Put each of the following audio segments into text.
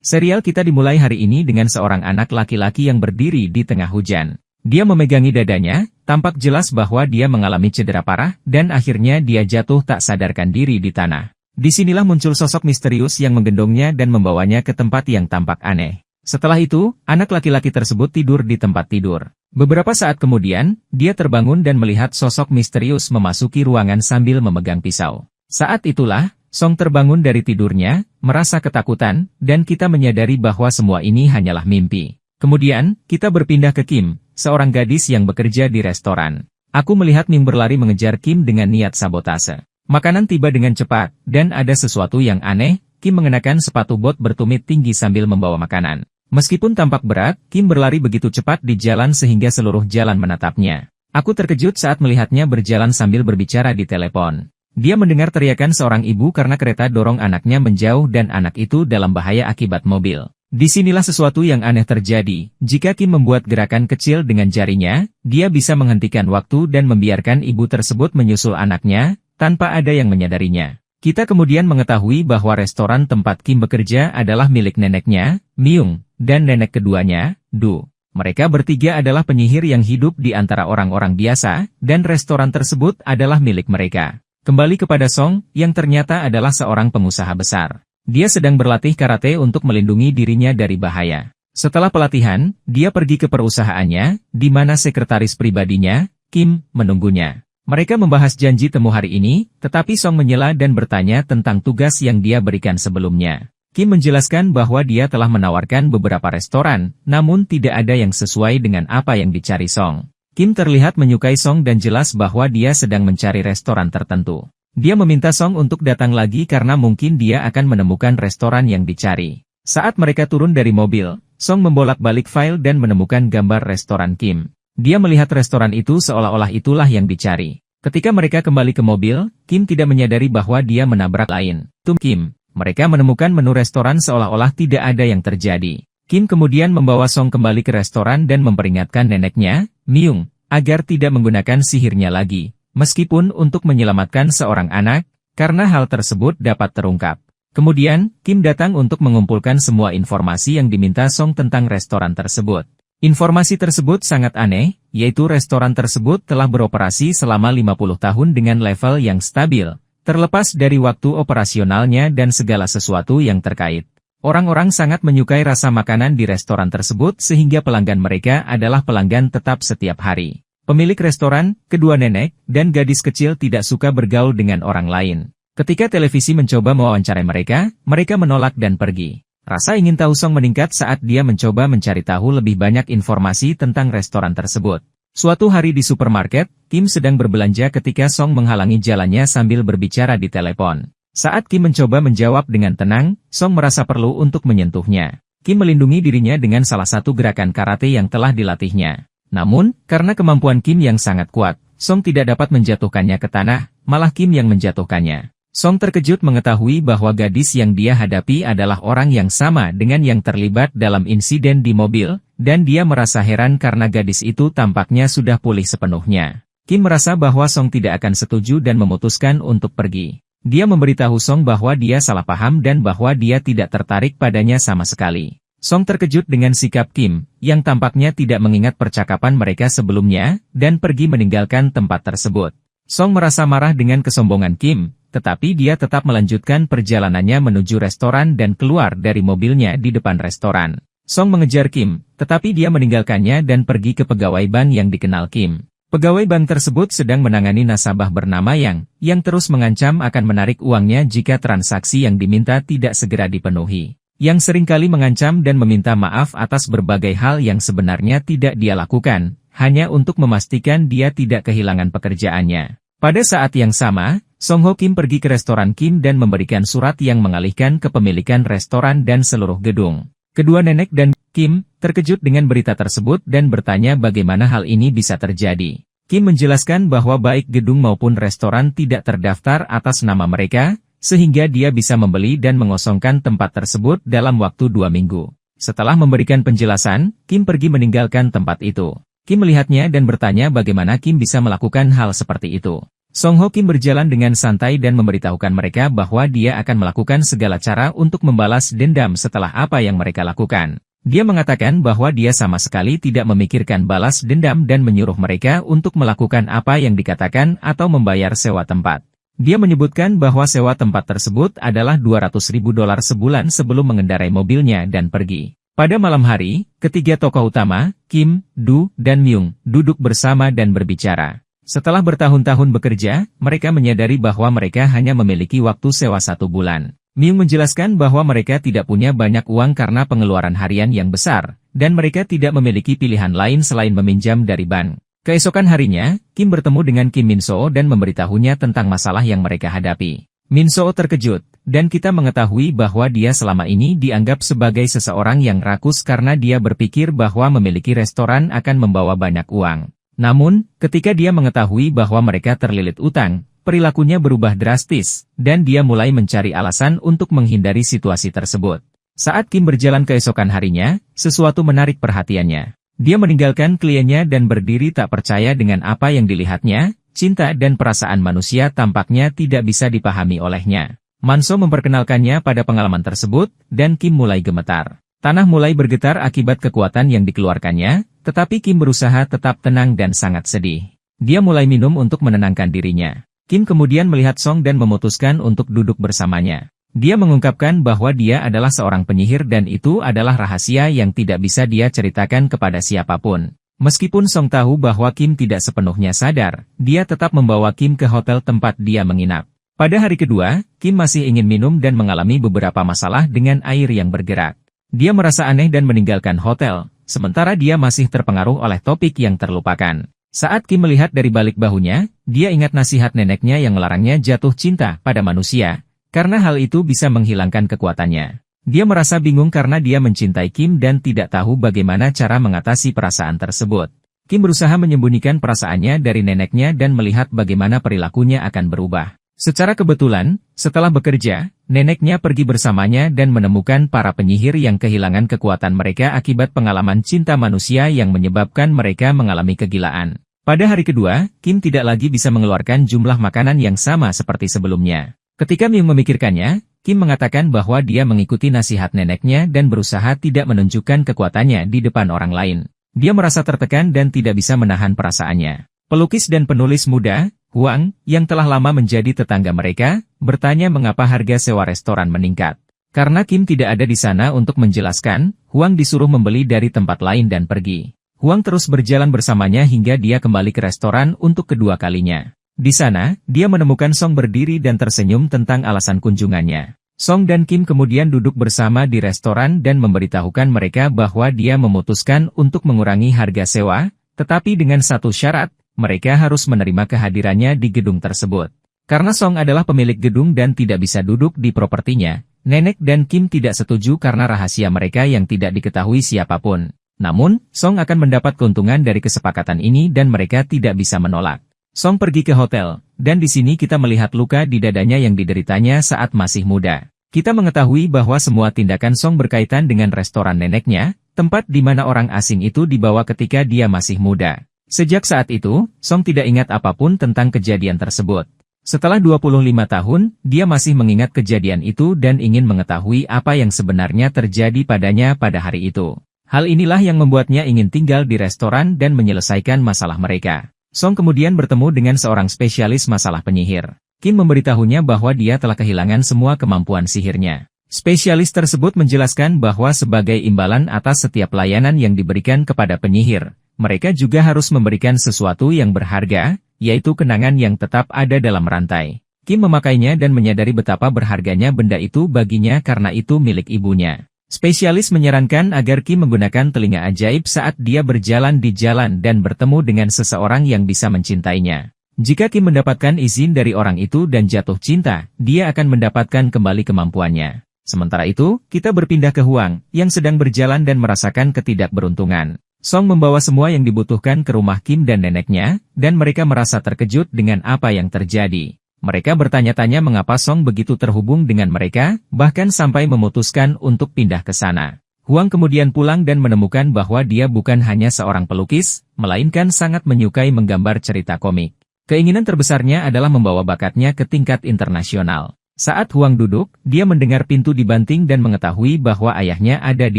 Serial kita dimulai hari ini dengan seorang anak laki-laki yang berdiri di tengah hujan. Dia memegangi dadanya, tampak jelas bahwa dia mengalami cedera parah, dan akhirnya dia jatuh tak sadarkan diri di tanah. Disinilah muncul sosok misterius yang menggendongnya dan membawanya ke tempat yang tampak aneh. Setelah itu, anak laki-laki tersebut tidur di tempat tidur. Beberapa saat kemudian, dia terbangun dan melihat sosok misterius memasuki ruangan sambil memegang pisau. Saat itulah, Song terbangun dari tidurnya, merasa ketakutan, dan kita menyadari bahwa semua ini hanyalah mimpi. Kemudian, kita berpindah ke Kim, seorang gadis yang bekerja di restoran. Aku melihat Ming berlari mengejar Kim dengan niat sabotase. Makanan tiba dengan cepat, dan ada sesuatu yang aneh, Kim mengenakan sepatu bot bertumit tinggi sambil membawa makanan. Meskipun tampak berat, Kim berlari begitu cepat di jalan sehingga seluruh jalan menatapnya. Aku terkejut saat melihatnya berjalan sambil berbicara di telepon. Dia mendengar teriakan seorang ibu karena kereta dorong anaknya menjauh dan anak itu dalam bahaya akibat mobil. Disinilah sesuatu yang aneh terjadi. Jika Kim membuat gerakan kecil dengan jarinya, dia bisa menghentikan waktu dan membiarkan ibu tersebut menyusul anaknya, tanpa ada yang menyadarinya. Kita kemudian mengetahui bahwa restoran tempat Kim bekerja adalah milik neneknya, Myung, dan nenek keduanya, Du. Mereka bertiga adalah penyihir yang hidup di antara orang-orang biasa, dan restoran tersebut adalah milik mereka. Kembali kepada Song, yang ternyata adalah seorang pengusaha besar. Dia sedang berlatih karate untuk melindungi dirinya dari bahaya. Setelah pelatihan, dia pergi ke perusahaannya, di mana sekretaris pribadinya, Kim, menunggunya. Mereka membahas janji temu hari ini, tetapi Song menyela dan bertanya tentang tugas yang dia berikan sebelumnya. Kim menjelaskan bahwa dia telah menawarkan beberapa restoran, namun tidak ada yang sesuai dengan apa yang dicari Song. Kim terlihat menyukai Song dan jelas bahwa dia sedang mencari restoran tertentu. Dia meminta Song untuk datang lagi karena mungkin dia akan menemukan restoran yang dicari. Saat mereka turun dari mobil, Song membolak-balik file dan menemukan gambar restoran Kim. Dia melihat restoran itu seolah-olah itulah yang dicari. Ketika mereka kembali ke mobil, Kim tidak menyadari bahwa dia menabrak lain. Kim. Mereka menemukan menu restoran seolah-olah tidak ada yang terjadi. Kim kemudian membawa Song kembali ke restoran dan memperingatkan neneknya, Myung, agar tidak menggunakan sihirnya lagi, meskipun untuk menyelamatkan seorang anak, karena hal tersebut dapat terungkap. Kemudian, Kim datang untuk mengumpulkan semua informasi yang diminta Song tentang restoran tersebut. Informasi tersebut sangat aneh, yaitu restoran tersebut telah beroperasi selama 50 tahun dengan level yang stabil, terlepas dari waktu operasionalnya dan segala sesuatu yang terkait. Orang-orang sangat menyukai rasa makanan di restoran tersebut sehingga pelanggan mereka adalah pelanggan tetap setiap hari. Pemilik restoran, kedua nenek, dan gadis kecil tidak suka bergaul dengan orang lain. Ketika televisi mencoba mewawancarai mereka, mereka menolak dan pergi. Rasa ingin tahu Song meningkat saat dia mencoba mencari tahu lebih banyak informasi tentang restoran tersebut. Suatu hari di supermarket, Kim sedang berbelanja ketika Song menghalangi jalannya sambil berbicara di telepon. Saat Kim mencoba menjawab dengan tenang, Song merasa perlu untuk menyentuhnya. Kim melindungi dirinya dengan salah satu gerakan karate yang telah dilatihnya. Namun, karena kemampuan Kim yang sangat kuat, Song tidak dapat menjatuhkannya ke tanah, malah Kim yang menjatuhkannya. Song terkejut mengetahui bahwa gadis yang dia hadapi adalah orang yang sama dengan yang terlibat dalam insiden di mobil, dan dia merasa heran karena gadis itu tampaknya sudah pulih sepenuhnya. Kim merasa bahwa Song tidak akan setuju dan memutuskan untuk pergi. Dia memberitahu Song bahwa dia salah paham dan bahwa dia tidak tertarik padanya sama sekali. Song terkejut dengan sikap Kim, yang tampaknya tidak mengingat percakapan mereka sebelumnya, dan pergi meninggalkan tempat tersebut. Song merasa marah dengan kesombongan Kim, tetapi dia tetap melanjutkan perjalanannya menuju restoran dan keluar dari mobilnya di depan restoran. Song mengejar Kim, tetapi dia meninggalkannya dan pergi ke pegawai bank yang dikenal Kim. Pegawai bank tersebut sedang menangani nasabah bernama yang terus mengancam akan menarik uangnya jika transaksi yang diminta tidak segera dipenuhi. Yang seringkali mengancam dan meminta maaf atas berbagai hal yang sebenarnya tidak dia lakukan, hanya untuk memastikan dia tidak kehilangan pekerjaannya. Pada saat yang sama, Song Ho Kim pergi ke restoran Kim dan memberikan surat yang mengalihkan kepemilikan restoran dan seluruh gedung. Kedua nenek dan Kim terkejut dengan berita tersebut dan bertanya bagaimana hal ini bisa terjadi. Kim menjelaskan bahwa baik gedung maupun restoran tidak terdaftar atas nama mereka, sehingga dia bisa membeli dan mengosongkan tempat tersebut dalam waktu 2 minggu. Setelah memberikan penjelasan, Kim pergi meninggalkan tempat itu. Kim melihatnya dan bertanya bagaimana Kim bisa melakukan hal seperti itu. Song Ho Kim berjalan dengan santai dan memberitahukan mereka bahwa dia akan melakukan segala cara untuk membalas dendam setelah apa yang mereka lakukan. Dia mengatakan bahwa dia sama sekali tidak memikirkan balas dendam dan menyuruh mereka untuk melakukan apa yang dikatakan atau membayar sewa tempat. Dia menyebutkan bahwa sewa tempat tersebut adalah $200.000 sebulan sebelum mengendarai mobilnya dan pergi. Pada malam hari, ketiga tokoh utama, Kim, Du, dan Myung, duduk bersama dan berbicara. Setelah bertahun-tahun bekerja, mereka menyadari bahwa mereka hanya memiliki waktu sewa 1 bulan. Myung menjelaskan bahwa mereka tidak punya banyak uang karena pengeluaran harian yang besar, dan mereka tidak memiliki pilihan lain selain meminjam dari bank. Keesokan harinya, Kim bertemu dengan Kim Min Soo dan memberitahunya tentang masalah yang mereka hadapi. Min Soo terkejut, dan kita mengetahui bahwa dia selama ini dianggap sebagai seseorang yang rakus karena dia berpikir bahwa memiliki restoran akan membawa banyak uang. Namun, ketika dia mengetahui bahwa mereka terlilit utang, perilakunya berubah drastis, dan dia mulai mencari alasan untuk menghindari situasi tersebut. Saat Kim berjalan keesokan harinya, sesuatu menarik perhatiannya. Dia meninggalkan kliennya dan berdiri tak percaya dengan apa yang dilihatnya. Cinta dan perasaan manusia tampaknya tidak bisa dipahami olehnya. Manso memperkenalkannya pada pengalaman tersebut, dan Kim mulai gemetar. Tanah mulai bergetar akibat kekuatan yang dikeluarkannya, tetapi Kim berusaha tetap tenang dan sangat sedih. Dia mulai minum untuk menenangkan dirinya. Kim kemudian melihat Song dan memutuskan untuk duduk bersamanya. Dia mengungkapkan bahwa dia adalah seorang penyihir dan itu adalah rahasia yang tidak bisa dia ceritakan kepada siapapun. Meskipun Song tahu bahwa Kim tidak sepenuhnya sadar, dia tetap membawa Kim ke hotel tempat dia menginap. Pada hari kedua, Kim masih ingin minum dan mengalami beberapa masalah dengan air yang bergerak. Dia merasa aneh dan meninggalkan hotel, sementara dia masih terpengaruh oleh topik yang terlupakan. Saat Kim melihat dari balik bahunya, dia ingat nasihat neneknya yang melarangnya jatuh cinta pada manusia, karena hal itu bisa menghilangkan kekuatannya. Dia merasa bingung karena dia mencintai Kim dan tidak tahu bagaimana cara mengatasi perasaan tersebut. Kim berusaha menyembunyikan perasaannya dari neneknya dan melihat bagaimana perilakunya akan berubah. Secara kebetulan, setelah bekerja, neneknya pergi bersamanya dan menemukan para penyihir yang kehilangan kekuatan mereka akibat pengalaman cinta manusia yang menyebabkan mereka mengalami kegilaan. Pada hari kedua, Kim tidak lagi bisa mengeluarkan jumlah makanan yang sama seperti sebelumnya. Ketika Myung memikirkannya, Kim mengatakan bahwa dia mengikuti nasihat neneknya dan berusaha tidak menunjukkan kekuatannya di depan orang lain. Dia merasa tertekan dan tidak bisa menahan perasaannya. Pelukis dan penulis muda, Huang, yang telah lama menjadi tetangga mereka, bertanya mengapa harga sewa restoran meningkat. Karena Kim tidak ada di sana untuk menjelaskan, Huang disuruh membeli dari tempat lain dan pergi. Huang terus berjalan bersamanya hingga dia kembali ke restoran untuk kedua kalinya. Di sana, dia menemukan Song berdiri dan tersenyum tentang alasan kunjungannya. Song dan Kim kemudian duduk bersama di restoran dan memberitahukan mereka bahwa dia memutuskan untuk mengurangi harga sewa, tetapi dengan satu syarat, mereka harus menerima kehadirannya di gedung tersebut. Karena Song adalah pemilik gedung dan tidak bisa duduk di propertinya, nenek dan Kim tidak setuju karena rahasia mereka yang tidak diketahui siapapun. Namun, Song akan mendapat keuntungan dari kesepakatan ini dan mereka tidak bisa menolak. Song pergi ke hotel, dan di sini kita melihat luka di dadanya yang dideritanya saat masih muda. Kita mengetahui bahwa semua tindakan Song berkaitan dengan restoran neneknya, tempat di mana orang asing itu dibawa ketika dia masih muda. Sejak saat itu, Song tidak ingat apapun tentang kejadian tersebut. Setelah 25 tahun, dia masih mengingat kejadian itu dan ingin mengetahui apa yang sebenarnya terjadi padanya pada hari itu. Hal inilah yang membuatnya ingin tinggal di restoran dan menyelesaikan masalah mereka. Song kemudian bertemu dengan seorang spesialis masalah penyihir. Kim memberitahunya bahwa dia telah kehilangan semua kemampuan sihirnya. Spesialis tersebut menjelaskan bahwa sebagai imbalan atas setiap layanan yang diberikan kepada penyihir, mereka juga harus memberikan sesuatu yang berharga, yaitu kenangan yang tetap ada dalam rantai. Kim memakainya dan menyadari betapa berharganya benda itu baginya karena itu milik ibunya. Spesialis menyarankan agar Kim menggunakan telinga ajaib saat dia berjalan di jalan dan bertemu dengan seseorang yang bisa mencintainya. Jika Kim mendapatkan izin dari orang itu dan jatuh cinta, dia akan mendapatkan kembali kemampuannya. Sementara itu, kita berpindah ke Huang, yang sedang berjalan dan merasakan ketidakberuntungan. Song membawa semua yang dibutuhkan ke rumah Kim dan neneknya, dan mereka merasa terkejut dengan apa yang terjadi. Mereka bertanya-tanya mengapa Song begitu terhubung dengan mereka, bahkan sampai memutuskan untuk pindah ke sana. Huang kemudian pulang dan menemukan bahwa dia bukan hanya seorang pelukis, melainkan sangat menyukai menggambar cerita komik. Keinginan terbesarnya adalah membawa bakatnya ke tingkat internasional. Saat Huang duduk, dia mendengar pintu dibanting dan mengetahui bahwa ayahnya ada di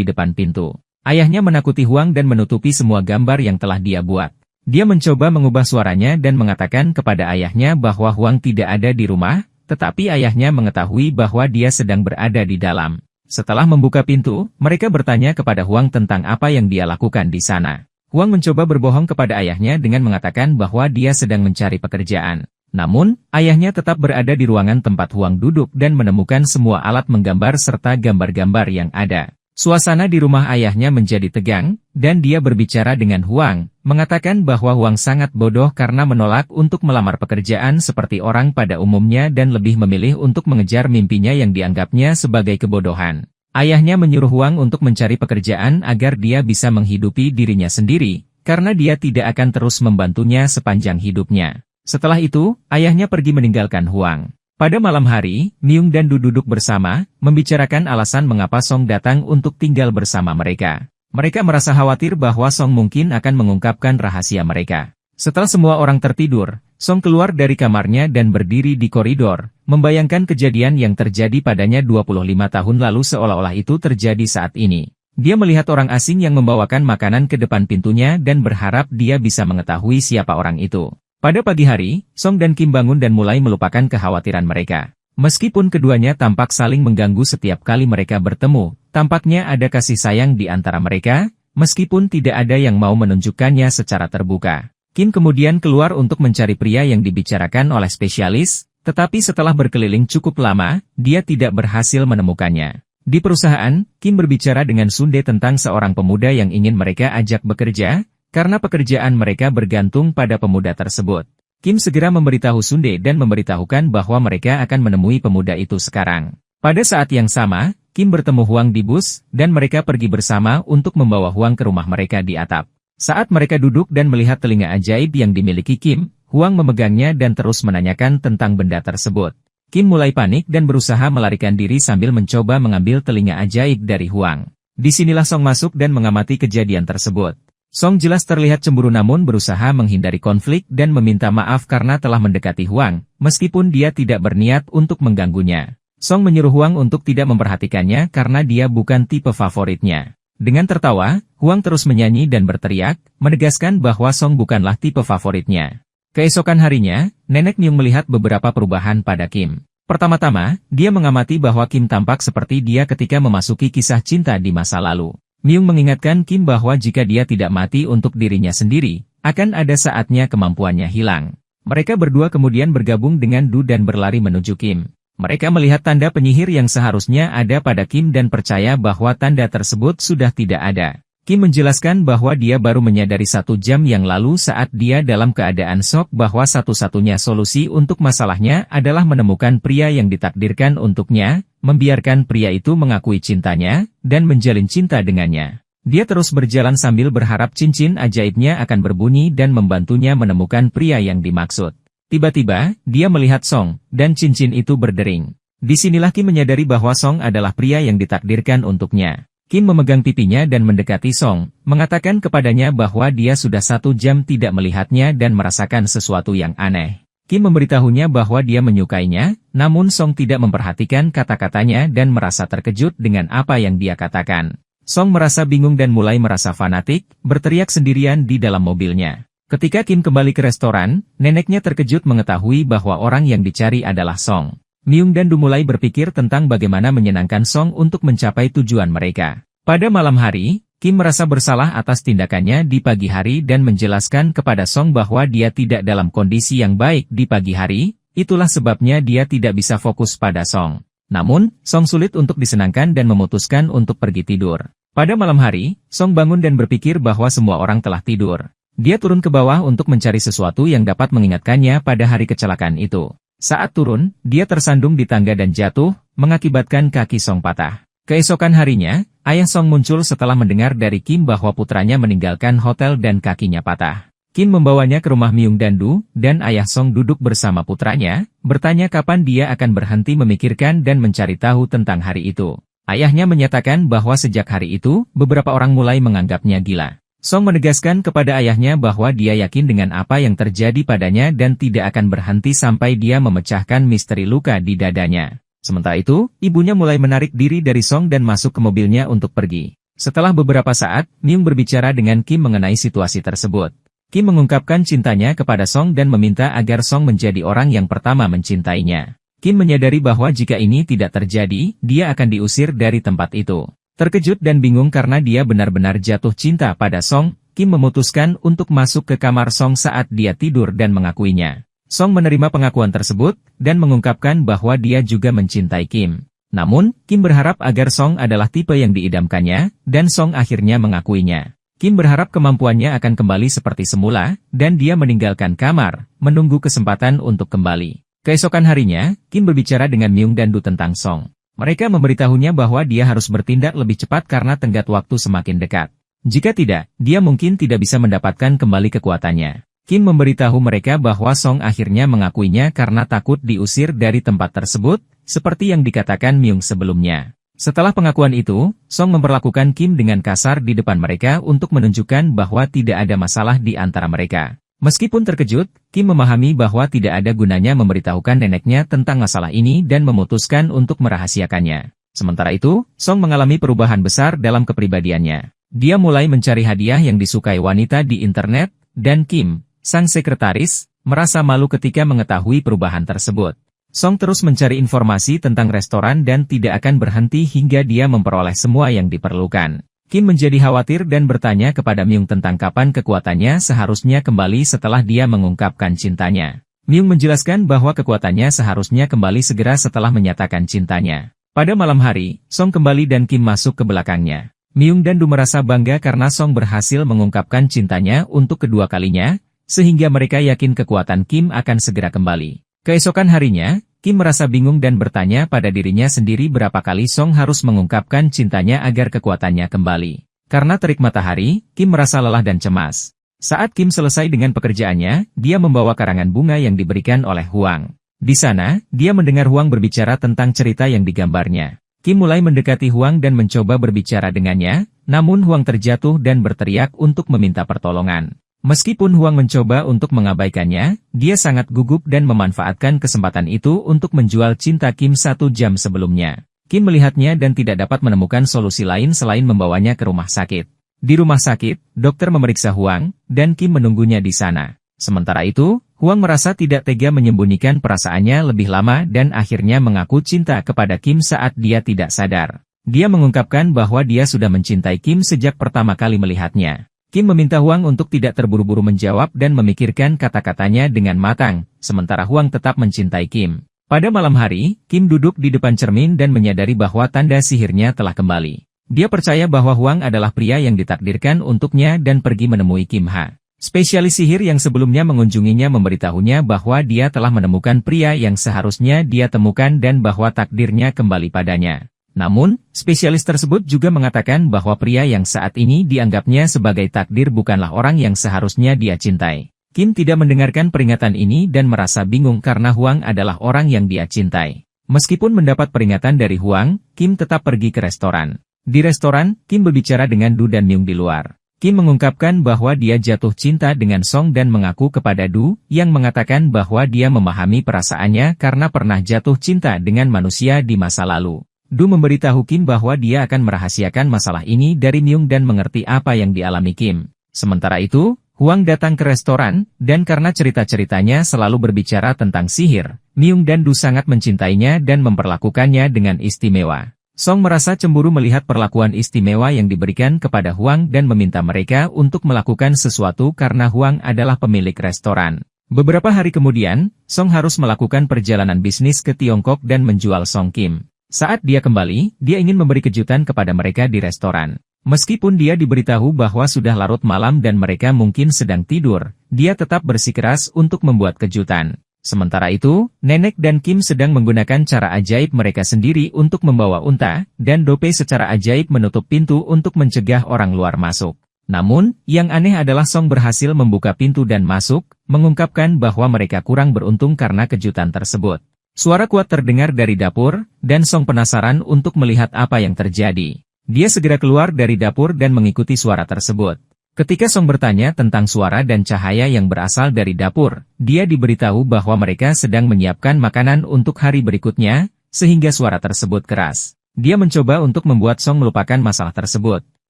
depan pintu. Ayahnya menakuti Huang dan menutupi semua gambar yang telah dia buat. Dia mencoba mengubah suaranya dan mengatakan kepada ayahnya bahwa Huang tidak ada di rumah, tetapi ayahnya mengetahui bahwa dia sedang berada di dalam. Setelah membuka pintu, mereka bertanya kepada Huang tentang apa yang dia lakukan di sana. Huang mencoba berbohong kepada ayahnya dengan mengatakan bahwa dia sedang mencari pekerjaan. Namun, ayahnya tetap berada di ruangan tempat Huang duduk dan menemukan semua alat menggambar serta gambar-gambar yang ada. Suasana di rumah ayahnya menjadi tegang, dan dia berbicara dengan Huang, mengatakan bahwa Huang sangat bodoh karena menolak untuk melamar pekerjaan seperti orang pada umumnya dan lebih memilih untuk mengejar mimpinya yang dianggapnya sebagai kebodohan. Ayahnya menyuruh Huang untuk mencari pekerjaan agar dia bisa menghidupi dirinya sendiri, karena dia tidak akan terus membantunya sepanjang hidupnya. Setelah itu, ayahnya pergi meninggalkan Huang. Pada malam hari, Myung dan Du duduk bersama, membicarakan alasan mengapa Song datang untuk tinggal bersama mereka. Mereka merasa khawatir bahwa Song mungkin akan mengungkapkan rahasia mereka. Setelah semua orang tertidur, Song keluar dari kamarnya dan berdiri di koridor, membayangkan kejadian yang terjadi padanya 25 tahun lalu seolah-olah itu terjadi saat ini. Dia melihat orang asing yang membawakan makanan ke depan pintunya dan berharap dia bisa mengetahui siapa orang itu. Pada pagi hari, Song dan Kim bangun dan mulai melupakan kekhawatiran mereka. Meskipun keduanya tampak saling mengganggu setiap kali mereka bertemu, tampaknya ada kasih sayang di antara mereka, meskipun tidak ada yang mau menunjukkannya secara terbuka. Kim kemudian keluar untuk mencari pria yang dibicarakan oleh spesialis, tetapi setelah berkeliling cukup lama, dia tidak berhasil menemukannya. Di perusahaan, Kim berbicara dengan Sunde tentang seorang pemuda yang ingin mereka ajak bekerja, karena pekerjaan mereka bergantung pada pemuda tersebut. Kim segera memberitahu Sunde dan memberitahukan bahwa mereka akan menemui pemuda itu sekarang. Pada saat yang sama, Kim bertemu Huang di bus, dan mereka pergi bersama untuk membawa Huang ke rumah mereka di atap. Saat mereka duduk dan melihat telinga ajaib yang dimiliki Kim, Huang memegangnya dan terus menanyakan tentang benda tersebut. Kim mulai panik dan berusaha melarikan diri sambil mencoba mengambil telinga ajaib dari Huang. Disinilah Song masuk dan mengamati kejadian tersebut. Song jelas terlihat cemburu namun berusaha menghindari konflik dan meminta maaf karena telah mendekati Huang, meskipun dia tidak berniat untuk mengganggunya. Song menyuruh Huang untuk tidak memperhatikannya karena dia bukan tipe favoritnya. Dengan tertawa, Huang terus menyanyi dan berteriak, menegaskan bahwa Song bukanlah tipe favoritnya. Keesokan harinya, Nenek Myung melihat beberapa perubahan pada Kim. Pertama-tama, dia mengamati bahwa Kim tampak seperti dia ketika memasuki kisah cinta di masa lalu. Myung mengingatkan Kim bahwa jika dia tidak mati untuk dirinya sendiri, akan ada saatnya kemampuannya hilang. Mereka berdua kemudian bergabung dengan Du dan berlari menuju Kim. Mereka melihat tanda penyihir yang seharusnya ada pada Kim dan percaya bahwa tanda tersebut sudah tidak ada. Kim menjelaskan bahwa dia baru menyadari 1 jam yang lalu saat dia dalam keadaan shock bahwa satu-satunya solusi untuk masalahnya adalah menemukan pria yang ditakdirkan untuknya, membiarkan pria itu mengakui cintanya, dan menjalin cinta dengannya. Dia terus berjalan sambil berharap cincin ajaibnya akan berbunyi dan membantunya menemukan pria yang dimaksud. Tiba-tiba, dia melihat Song, dan cincin itu berdering. Disinilah Kim menyadari bahwa Song adalah pria yang ditakdirkan untuknya. Kim memegang pipinya dan mendekati Song, mengatakan kepadanya bahwa dia sudah 1 jam tidak melihatnya dan merasakan sesuatu yang aneh. Kim memberitahunya bahwa dia menyukainya, namun Song tidak memperhatikan kata-katanya dan merasa terkejut dengan apa yang dia katakan. Song merasa bingung dan mulai merasa fanatik, berteriak sendirian di dalam mobilnya. Ketika Kim kembali ke restoran, neneknya terkejut mengetahui bahwa orang yang dicari adalah Song. Myung dan Du mulai berpikir tentang bagaimana menyenangkan Song untuk mencapai tujuan mereka. Pada malam hari, Kim merasa bersalah atas tindakannya di pagi hari dan menjelaskan kepada Song bahwa dia tidak dalam kondisi yang baik di pagi hari, itulah sebabnya dia tidak bisa fokus pada Song. Namun, Song sulit untuk disenangkan dan memutuskan untuk pergi tidur. Pada malam hari, Song bangun dan berpikir bahwa semua orang telah tidur. Dia turun ke bawah untuk mencari sesuatu yang dapat mengingatkannya pada hari kecelakaan itu. Saat turun, dia tersandung di tangga dan jatuh, mengakibatkan kaki Song patah. Keesokan harinya, ayah Song muncul setelah mendengar dari Kim bahwa putranya meninggalkan hotel dan kakinya patah. Kim membawanya ke rumah Myung dan Du, dan ayah Song duduk bersama putranya, bertanya kapan dia akan berhenti memikirkan dan mencari tahu tentang hari itu. Ayahnya menyatakan bahwa sejak hari itu, beberapa orang mulai menganggapnya gila. Song menegaskan kepada ayahnya bahwa dia yakin dengan apa yang terjadi padanya dan tidak akan berhenti sampai dia memecahkan misteri luka di dadanya. Sementara itu, ibunya mulai menarik diri dari Song dan masuk ke mobilnya untuk pergi. Setelah beberapa saat, Myung berbicara dengan Kim mengenai situasi tersebut. Kim mengungkapkan cintanya kepada Song dan meminta agar Song menjadi orang yang pertama mencintainya. Kim menyadari bahwa jika ini tidak terjadi, dia akan diusir dari tempat itu. Terkejut dan bingung karena dia benar-benar jatuh cinta pada Song, Kim memutuskan untuk masuk ke kamar Song saat dia tidur dan mengakuinya. Song menerima pengakuan tersebut, dan mengungkapkan bahwa dia juga mencintai Kim. Namun, Kim berharap agar Song adalah tipe yang diidamkannya, dan Song akhirnya mengakuinya. Kim berharap kemampuannya akan kembali seperti semula, dan dia meninggalkan kamar, menunggu kesempatan untuk kembali. Keesokan harinya, Kim berbicara dengan Myung dan Du tentang Song. Mereka memberitahunya bahwa dia harus bertindak lebih cepat karena tenggat waktu semakin dekat. Jika tidak, dia mungkin tidak bisa mendapatkan kembali kekuatannya. Kim memberitahu mereka bahwa Song akhirnya mengakuinya karena takut diusir dari tempat tersebut, seperti yang dikatakan Myung sebelumnya. Setelah pengakuan itu, Song memperlakukan Kim dengan kasar di depan mereka untuk menunjukkan bahwa tidak ada masalah di antara mereka. Meskipun terkejut, Kim memahami bahwa tidak ada gunanya memberitahukan neneknya tentang masalah ini dan memutuskan untuk merahasiakannya. Sementara itu, Song mengalami perubahan besar dalam kepribadiannya. Dia mulai mencari hadiah yang disukai wanita di internet, dan Kim, sang sekretaris, merasa malu ketika mengetahui perubahan tersebut. Song terus mencari informasi tentang restoran dan tidak akan berhenti hingga dia memperoleh semua yang diperlukan. Kim menjadi khawatir dan bertanya kepada Myung tentang kapan kekuatannya seharusnya kembali setelah dia mengungkapkan cintanya. Myung menjelaskan bahwa kekuatannya seharusnya kembali segera setelah menyatakan cintanya. Pada malam hari, Song kembali dan Kim masuk ke belakangnya. Myung dan Du merasa bangga karena Song berhasil mengungkapkan cintanya untuk kedua kalinya, sehingga mereka yakin kekuatan Kim akan segera kembali. Keesokan harinya, Kim merasa bingung dan bertanya pada dirinya sendiri berapa kali Song harus mengungkapkan cintanya agar kekuatannya kembali. Karena terik matahari, Kim merasa lelah dan cemas. Saat Kim selesai dengan pekerjaannya, dia membawa karangan bunga yang diberikan oleh Huang. Di sana, dia mendengar Huang berbicara tentang cerita yang digambarnya. Kim mulai mendekati Huang dan mencoba berbicara dengannya, namun Huang terjatuh dan berteriak untuk meminta pertolongan. Meskipun Huang mencoba untuk mengabaikannya, dia sangat gugup dan memanfaatkan kesempatan itu untuk menjual cinta Kim 1 jam sebelumnya. Kim melihatnya dan tidak dapat menemukan solusi lain selain membawanya ke rumah sakit. Di rumah sakit, dokter memeriksa Huang, dan Kim menunggunya di sana. Sementara itu, Huang merasa tidak tega menyembunyikan perasaannya lebih lama dan akhirnya mengaku cinta kepada Kim saat dia tidak sadar. Dia mengungkapkan bahwa dia sudah mencintai Kim sejak pertama kali melihatnya. Kim meminta Huang untuk tidak terburu-buru menjawab dan memikirkan kata-katanya dengan matang, sementara Huang tetap mencintai Kim. Pada malam hari, Kim duduk di depan cermin dan menyadari bahwa tanda sihirnya telah kembali. Dia percaya bahwa Huang adalah pria yang ditakdirkan untuknya dan pergi menemui Kim Ha. Spesialis sihir yang sebelumnya mengunjunginya memberitahunya bahwa dia telah menemukan pria yang seharusnya dia temukan dan bahwa takdirnya kembali padanya. Namun, spesialis tersebut juga mengatakan bahwa pria yang saat ini dianggapnya sebagai takdir bukanlah orang yang seharusnya dia cintai. Kim tidak mendengarkan peringatan ini dan merasa bingung karena Huang adalah orang yang dia cintai. Meskipun mendapat peringatan dari Huang, Kim tetap pergi ke restoran. Di restoran, Kim berbicara dengan Du dan Myung di luar. Kim mengungkapkan bahwa dia jatuh cinta dengan Song dan mengaku kepada Du, yang mengatakan bahwa dia memahami perasaannya karena pernah jatuh cinta dengan manusia di masa lalu. Du memberitahu Kim bahwa dia akan merahasiakan masalah ini dari Myung dan mengerti apa yang dialami Kim. Sementara itu, Huang datang ke restoran, dan karena cerita-ceritanya selalu berbicara tentang sihir, Myung dan Du sangat mencintainya dan memperlakukannya dengan istimewa. Song merasa cemburu melihat perlakuan istimewa yang diberikan kepada Huang dan meminta mereka untuk melakukan sesuatu karena Huang adalah pemilik restoran. Beberapa hari kemudian, Song harus melakukan perjalanan bisnis ke Tiongkok dan menjual Song Kim. Saat dia kembali, dia ingin memberi kejutan kepada mereka di restoran. Meskipun dia diberitahu bahwa sudah larut malam dan mereka mungkin sedang tidur, dia tetap bersikeras untuk membuat kejutan. Sementara itu, Nenek dan Kim sedang menggunakan cara ajaib mereka sendiri untuk membawa unta, dan Dope secara ajaib menutup pintu untuk mencegah orang luar masuk. Namun, yang aneh adalah Song berhasil membuka pintu dan masuk, mengungkapkan bahwa mereka kurang beruntung karena kejutan tersebut. Suara kuat terdengar dari dapur, dan Song penasaran untuk melihat apa yang terjadi. Dia segera keluar dari dapur dan mengikuti suara tersebut. Ketika Song bertanya tentang suara dan cahaya yang berasal dari dapur, dia diberitahu bahwa mereka sedang menyiapkan makanan untuk hari berikutnya, sehingga suara tersebut keras. Dia mencoba untuk membuat Song melupakan masalah tersebut.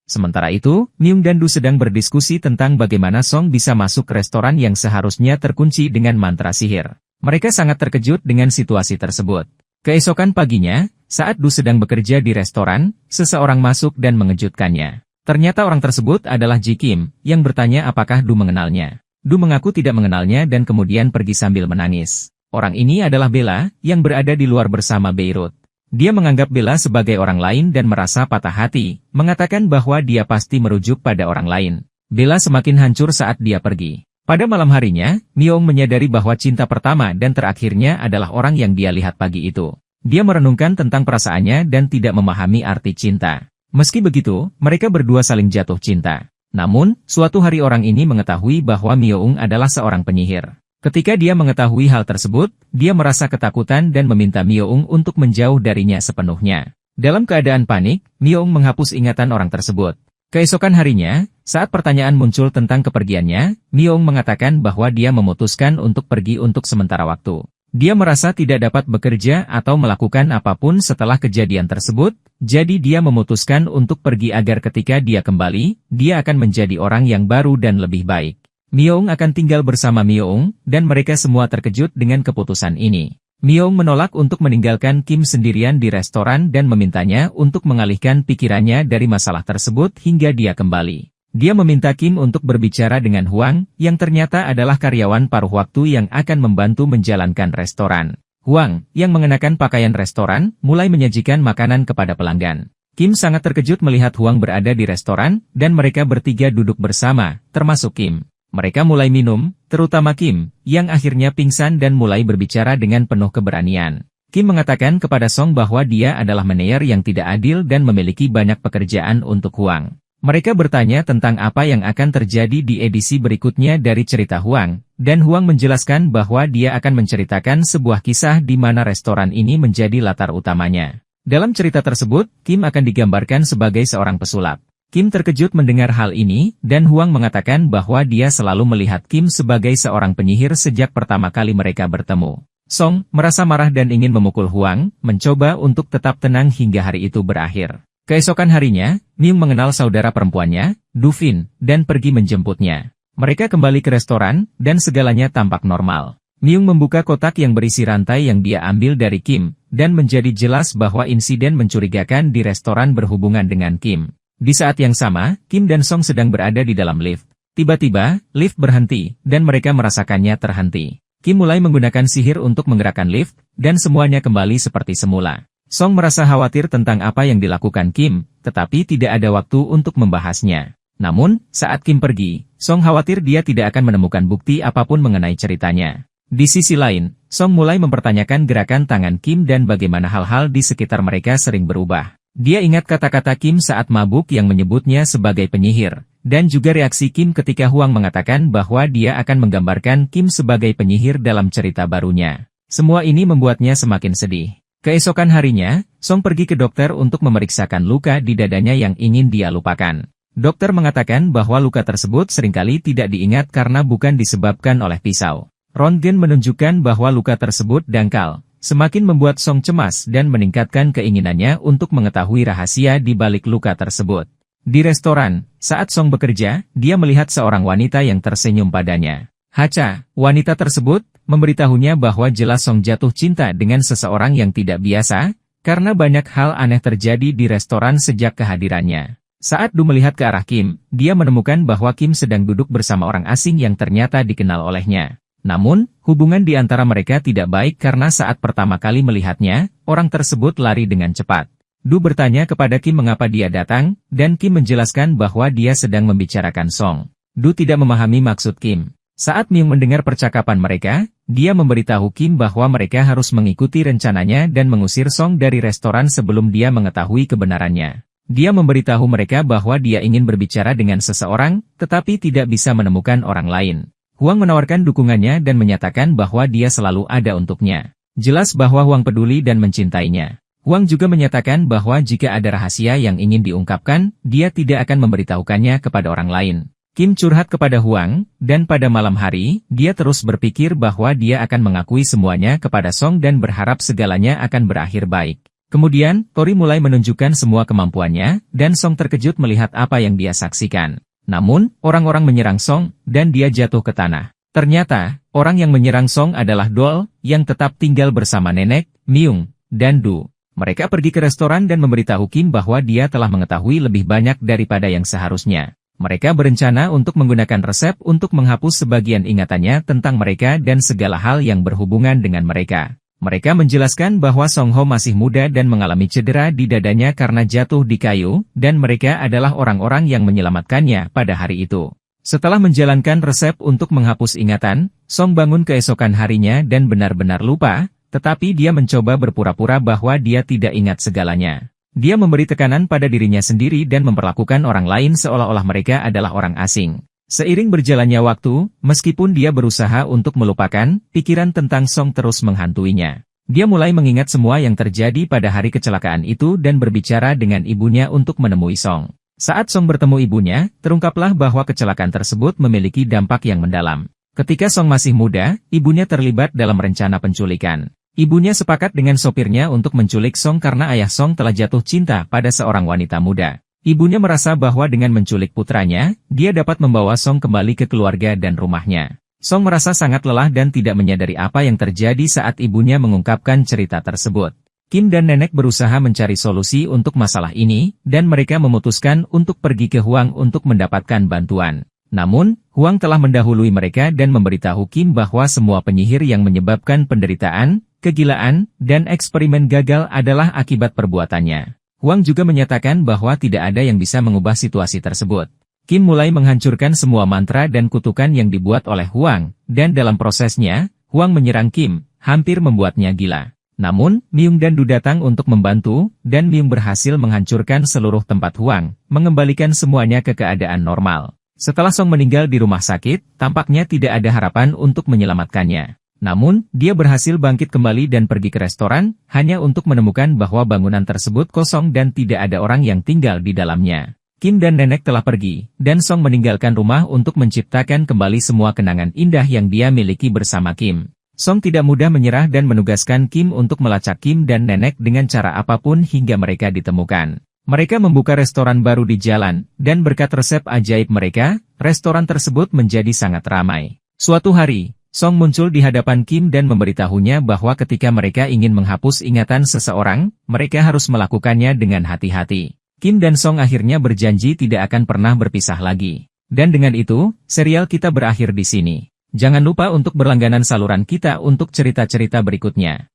Sementara itu, Myung dan Du sedang berdiskusi tentang bagaimana Song bisa masuk ke restoran yang seharusnya terkunci dengan mantra sihir. Mereka sangat terkejut dengan situasi tersebut. Keesokan paginya, saat Du sedang bekerja di restoran, seseorang masuk dan mengejutkannya. Ternyata orang tersebut adalah Ji Kim, yang bertanya apakah Du mengenalnya. Du mengaku tidak mengenalnya dan kemudian pergi sambil menangis. Orang ini adalah Bella, yang berada di luar bersama Beirut. Dia menganggap Bella sebagai orang lain dan merasa patah hati, mengatakan bahwa dia pasti merujuk pada orang lain. Bella semakin hancur saat dia pergi. Pada malam harinya, Myung menyadari bahwa cinta pertama dan terakhirnya adalah orang yang dia lihat pagi itu. Dia merenungkan tentang perasaannya dan tidak memahami arti cinta. Meski begitu, mereka berdua saling jatuh cinta. Namun, suatu hari orang ini mengetahui bahwa Myung adalah seorang penyihir. Ketika dia mengetahui hal tersebut, dia merasa ketakutan dan meminta Myung untuk menjauh darinya sepenuhnya. Dalam keadaan panik, Myung menghapus ingatan orang tersebut. Keesokan harinya, saat pertanyaan muncul tentang kepergiannya, Myung mengatakan bahwa dia memutuskan untuk pergi untuk sementara waktu. Dia merasa tidak dapat bekerja atau melakukan apapun setelah kejadian tersebut, jadi dia memutuskan untuk pergi agar ketika dia kembali, dia akan menjadi orang yang baru dan lebih baik. Myung akan tinggal bersama Myung, dan mereka semua terkejut dengan keputusan ini. Myung menolak untuk meninggalkan Kim sendirian di restoran dan memintanya untuk mengalihkan pikirannya dari masalah tersebut hingga dia kembali. Dia meminta Kim untuk berbicara dengan Huang, yang ternyata adalah karyawan paruh waktu yang akan membantu menjalankan restoran. Huang, yang mengenakan pakaian restoran, mulai menyajikan makanan kepada pelanggan. Kim sangat terkejut melihat Huang berada di restoran, dan mereka bertiga duduk bersama, termasuk Kim. Mereka mulai minum, terutama Kim, yang akhirnya pingsan dan mulai berbicara dengan penuh keberanian. Kim mengatakan kepada Song bahwa dia adalah manajer yang tidak adil dan memiliki banyak pekerjaan untuk Huang. Mereka bertanya tentang apa yang akan terjadi di edisi berikutnya dari cerita Huang, dan Huang menjelaskan bahwa dia akan menceritakan sebuah kisah di mana restoran ini menjadi latar utamanya. Dalam cerita tersebut, Kim akan digambarkan sebagai seorang pesulap. Kim terkejut mendengar hal ini, dan Huang mengatakan bahwa dia selalu melihat Kim sebagai seorang penyihir sejak pertama kali mereka bertemu. Song merasa marah dan ingin memukul Huang, mencoba untuk tetap tenang hingga hari itu berakhir. Keesokan harinya, Myung mengenal saudara perempuannya, Du Fin, dan pergi menjemputnya. Mereka kembali ke restoran, dan segalanya tampak normal. Myung membuka kotak yang berisi rantai yang dia ambil dari Kim, dan menjadi jelas bahwa insiden mencurigakan di restoran berhubungan dengan Kim. Di saat yang sama, Kim dan Song sedang berada di dalam lift. Tiba-tiba, lift berhenti, dan mereka merasakannya terhenti. Kim mulai menggunakan sihir untuk menggerakkan lift, dan semuanya kembali seperti semula. Song merasa khawatir tentang apa yang dilakukan Kim, tetapi tidak ada waktu untuk membahasnya. Namun, saat Kim pergi, Song khawatir dia tidak akan menemukan bukti apapun mengenai ceritanya. Di sisi lain, Song mulai mempertanyakan gerakan tangan Kim dan bagaimana hal-hal di sekitar mereka sering berubah. Dia ingat kata-kata Kim saat mabuk yang menyebutnya sebagai penyihir, dan juga reaksi Kim ketika Huang mengatakan bahwa dia akan menggambarkan Kim sebagai penyihir dalam cerita barunya. Semua ini membuatnya semakin sedih. Keesokan harinya, Song pergi ke dokter untuk memeriksakan luka di dadanya yang ingin dia lupakan. Dokter mengatakan bahwa luka tersebut seringkali tidak diingat karena bukan disebabkan oleh pisau. Röntgen menunjukkan bahwa luka tersebut dangkal, semakin membuat Song cemas dan meningkatkan keinginannya untuk mengetahui rahasia di balik luka tersebut. Di restoran, saat Song bekerja, dia melihat seorang wanita yang tersenyum padanya. Hacha, wanita tersebut, memberitahunya bahwa jelas Song jatuh cinta dengan seseorang yang tidak biasa, karena banyak hal aneh terjadi di restoran sejak kehadirannya. Saat Du melihat ke arah Kim, dia menemukan bahwa Kim sedang duduk bersama orang asing yang ternyata dikenal olehnya. Namun, hubungan di antara mereka tidak baik karena saat pertama kali melihatnya, orang tersebut lari dengan cepat. Du bertanya kepada Kim mengapa dia datang, dan Kim menjelaskan bahwa dia sedang membicarakan Song. Du tidak memahami maksud Kim. Saat Myung mendengar percakapan mereka, dia memberitahu Kim bahwa mereka harus mengikuti rencananya dan mengusir Song dari restoran sebelum dia mengetahui kebenarannya. Dia memberitahu mereka bahwa dia ingin berbicara dengan seseorang, tetapi tidak bisa menemukan orang lain. Huang menawarkan dukungannya dan menyatakan bahwa dia selalu ada untuknya. Jelas bahwa Huang peduli dan mencintainya. Huang juga menyatakan bahwa jika ada rahasia yang ingin diungkapkan, dia tidak akan memberitahukannya kepada orang lain. Kim curhat kepada Huang, dan pada malam hari, dia terus berpikir bahwa dia akan mengakui semuanya kepada Song dan berharap segalanya akan berakhir baik. Kemudian, Tori mulai menunjukkan semua kemampuannya, dan Song terkejut melihat apa yang dia saksikan. Namun, orang-orang menyerang Song, dan dia jatuh ke tanah. Ternyata, orang yang menyerang Song adalah Doll, yang tetap tinggal bersama nenek, Myung, dan Du. Mereka pergi ke restoran dan memberitahu Kim bahwa dia telah mengetahui lebih banyak daripada yang seharusnya. Mereka berencana untuk menggunakan resep untuk menghapus sebagian ingatannya tentang mereka dan segala hal yang berhubungan dengan mereka. Mereka menjelaskan bahwa Song Ho masih muda dan mengalami cedera di dadanya karena jatuh di kayu, dan mereka adalah orang-orang yang menyelamatkannya pada hari itu. Setelah menjalankan resep untuk menghapus ingatan, Song bangun keesokan harinya dan benar-benar lupa, tetapi dia mencoba berpura-pura bahwa dia tidak ingat segalanya. Dia memberi tekanan pada dirinya sendiri dan memperlakukan orang lain seolah-olah mereka adalah orang asing. Seiring berjalannya waktu, meskipun dia berusaha untuk melupakan, pikiran tentang Song terus menghantuinya. Dia mulai mengingat semua yang terjadi pada hari kecelakaan itu dan berbicara dengan ibunya untuk menemui Song. Saat Song bertemu ibunya, terungkaplah bahwa kecelakaan tersebut memiliki dampak yang mendalam. Ketika Song masih muda, ibunya terlibat dalam rencana penculikan. Ibunya sepakat dengan sopirnya untuk menculik Song karena ayah Song telah jatuh cinta pada seorang wanita muda. Ibunya merasa bahwa dengan menculik putranya, dia dapat membawa Song kembali ke keluarga dan rumahnya. Song merasa sangat lelah dan tidak menyadari apa yang terjadi saat ibunya mengungkapkan cerita tersebut. Kim dan nenek berusaha mencari solusi untuk masalah ini, dan mereka memutuskan untuk pergi ke Huang untuk mendapatkan bantuan. Namun, Huang telah mendahului mereka dan memberitahu Kim bahwa semua penyihir yang menyebabkan penderitaan, kegilaan, dan eksperimen gagal adalah akibat perbuatannya. Huang juga menyatakan bahwa tidak ada yang bisa mengubah situasi tersebut. Kim mulai menghancurkan semua mantra dan kutukan yang dibuat oleh Huang, dan dalam prosesnya, Huang menyerang Kim, hampir membuatnya gila. Namun, Myung dan Du datang untuk membantu, dan Myung berhasil menghancurkan seluruh tempat Huang, mengembalikan semuanya ke keadaan normal. Setelah Song meninggal di rumah sakit, tampaknya tidak ada harapan untuk menyelamatkannya. Namun, dia berhasil bangkit kembali dan pergi ke restoran, hanya untuk menemukan bahwa bangunan tersebut kosong dan tidak ada orang yang tinggal di dalamnya. Kim dan nenek telah pergi, dan Song meninggalkan rumah untuk menciptakan kembali semua kenangan indah yang dia miliki bersama Kim. Song tidak mudah menyerah dan menugaskan Kim untuk melacak Kim dan nenek dengan cara apapun hingga mereka ditemukan. Mereka membuka restoran baru di jalan, dan berkat resep ajaib mereka, restoran tersebut menjadi sangat ramai. Suatu hari, Song muncul di hadapan Kim dan memberitahunya bahwa ketika mereka ingin menghapus ingatan seseorang, mereka harus melakukannya dengan hati-hati. Kim dan Song akhirnya berjanji tidak akan pernah berpisah lagi. Dan dengan itu, serial kita berakhir di sini. Jangan lupa untuk berlangganan saluran kita untuk cerita-cerita berikutnya.